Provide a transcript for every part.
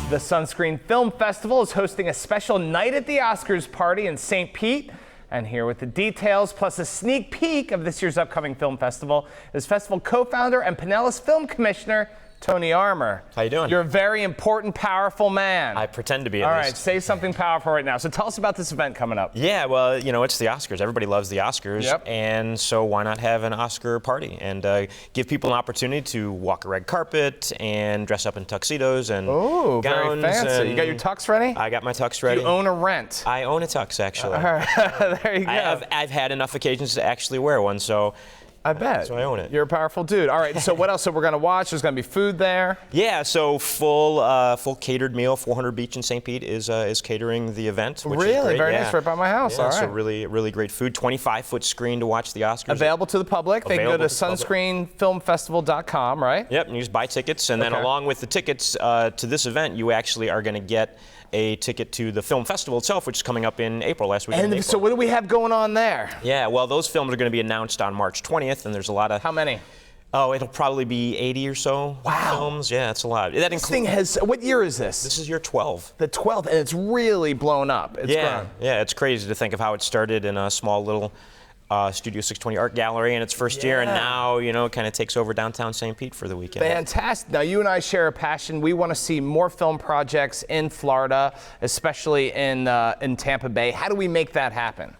The Sunscreen Film Festival is hosting a special Night at the Oscars party in St. Pete. And here with the details, plus a sneak peek of this year's upcoming film festival, is festival co-founder and Pinellas Film Commissioner, Tony Armour. How you doing? You're a very important, powerful man. I pretend to be, at All least. right, say something powerful right now. So tell us about this event coming up. Yeah, well, you know, it's the Oscars. Everybody loves the Oscars. Yep. And so why not have an Oscar party and give people an opportunity to walk a red carpet and dress up in tuxedos and Oh, very gowns. fancy. You got your tux ready? I got my tux ready. You own a rent? I own a tux, actually. All right, there you go. I've had enough occasions to actually wear one, so... I bet. So I own it. You're a powerful dude. All right, so what else? So we're going to watch. There's going to be food there. Yeah, so full catered meal. 400 Beach in St. Pete is catering the event. Which Really? is great. Very yeah. nice, right by my house. Yeah, All right. so really great food. 25-foot screen to watch the Oscars. Available to the public. They can go to sunscreenfilmfestival.com, right? Yep, and you just buy tickets, and then along with the tickets to this event, you actually are going to get a ticket to the film festival itself, which is coming up in April, last week. And so what do we have going on there? Yeah, well, those films are going to be announced on March 20th, and there's a lot of... How many? Oh, it'll probably be 80 or so films. Yeah, it's a lot. That This thing has, what year is this? This is year 12. The 12th, and it's really blown up. It's grown. Yeah, it's crazy to think of how it started in a small little Studio 620 art gallery in its first year, and now, you know, it kind of takes over downtown St. Pete for the weekend. Fantastic. Now, you and I share a passion. We want to see more film projects in Florida, especially in Tampa Bay. How do we make that happen?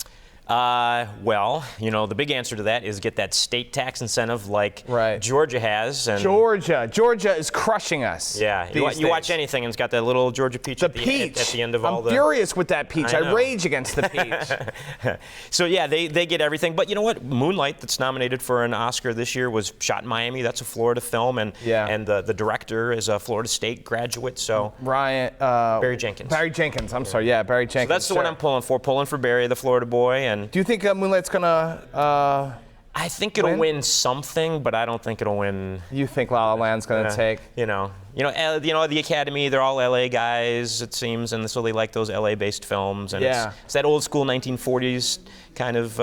Well, you know, the big answer to that is get that state tax incentive like Georgia has. And Georgia is crushing us. Yeah, you watch anything and it's got that little Georgia peach, at the end of all the... I'm furious with that peach. I rage against the peach. So yeah, they get everything. But you know what? Moonlight, that's nominated for an Oscar this year, was shot in Miami. That's a Florida film, and the director is a Florida State graduate. So Barry Jenkins. Barry Jenkins. I'm sorry. Yeah, Barry Jenkins. So that's the one I'm pulling for Barry, the Florida boy. And do you think Moonlight's gonna? I think it'll win something, but I don't think it'll win. You think La La Land's gonna take? You know, the Academy. They're all LA guys, it seems, and so they like those LA-based films. And it's that old school 1940s kind of,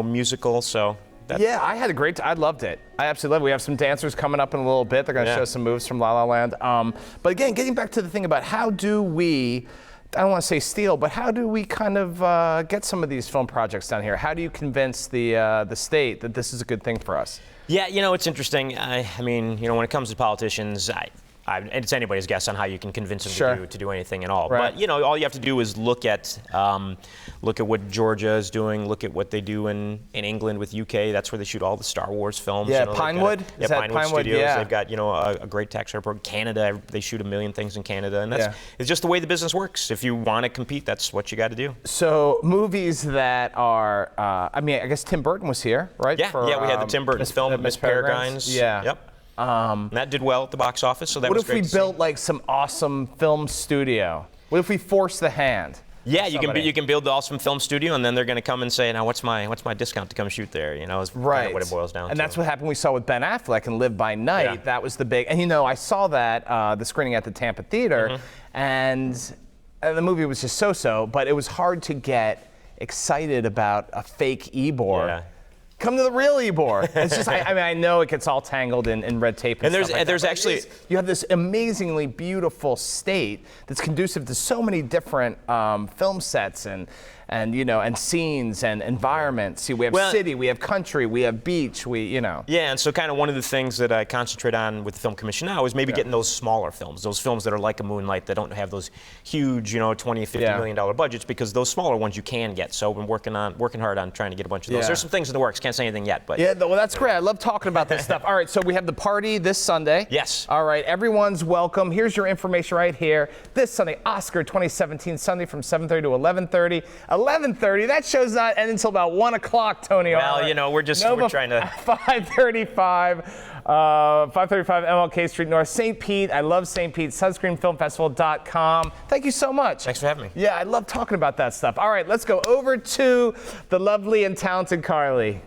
musical. So. Yeah, I had a great I loved it. I absolutely loved it. We have some dancers coming up in a little bit. They're gonna show some moves from La La Land. But again, getting back to the thing about how do we, I don't want to say steal, but how do we kind of get some of these film projects down here? How do you convince the state that this is a good thing for us? Yeah, it's interesting. I mean, when it comes to politicians, it's anybody's guess on how you can convince them to do anything at all. Right. But all you have to do is look at what Georgia is doing. Look at what they do in England with UK. That's where they shoot all the Star Wars films. Yeah, Pinewood. Pinewood Studios. Yeah. They've got a great tax program. Canada, they shoot a million things in Canada, and it's just the way the business works. If you want to compete, that's what you got to do. So movies that are, I guess Tim Burton was here, right? Yeah, we had the Tim Burton film, Miss Peregrine's. Yeah. Yep. That did well at the box office, so that was great. What if we built like some awesome film studio? What if we forced the hand? Yeah, you can build the awesome film studio, and then they're going to come and say, "Now, what's my discount to come shoot there?" Is kind of what it boils down to. And that's what happened. We saw with Ben Affleck and Live by Night. Yeah. That was the big. And I saw that the screening at the Tampa Theater, and the movie was just so-so. But it was hard to get excited about a fake Ybor. Yeah. Come to the real Ybor. It's just, I know it gets all tangled in red tape and stuff like there's that, actually... You have this amazingly beautiful state that's conducive to so many different film sets and scenes and environments. We have city, we have country, we have beach, Yeah, and so kind of one of the things that I concentrate on with the Film Commission now is maybe getting those smaller films, those films that are like a Moonlight that don't have those huge, $20, $50 million budgets, because those smaller ones you can get. So I've been working hard on trying to get a bunch of those. There's some things in the works. Can't say anything yet, but... Yeah, well, that's great. I love talking about this stuff. All right, so we have the party this Sunday. Yes. All right, everyone's welcome. Here's your information right here. This Sunday, Oscar 2017 Sunday from 7:30 to 11:30. 11:30, that show's not ending until about 1 o'clock, Tony. Well, we're trying to... 535 MLK Street North, St. Pete. I love St. Pete. Sunscreenfilmfestival.com. Thank you so much. Thanks for having me. Yeah, I love talking about that stuff. All right, let's go over to the lovely and talented Carly.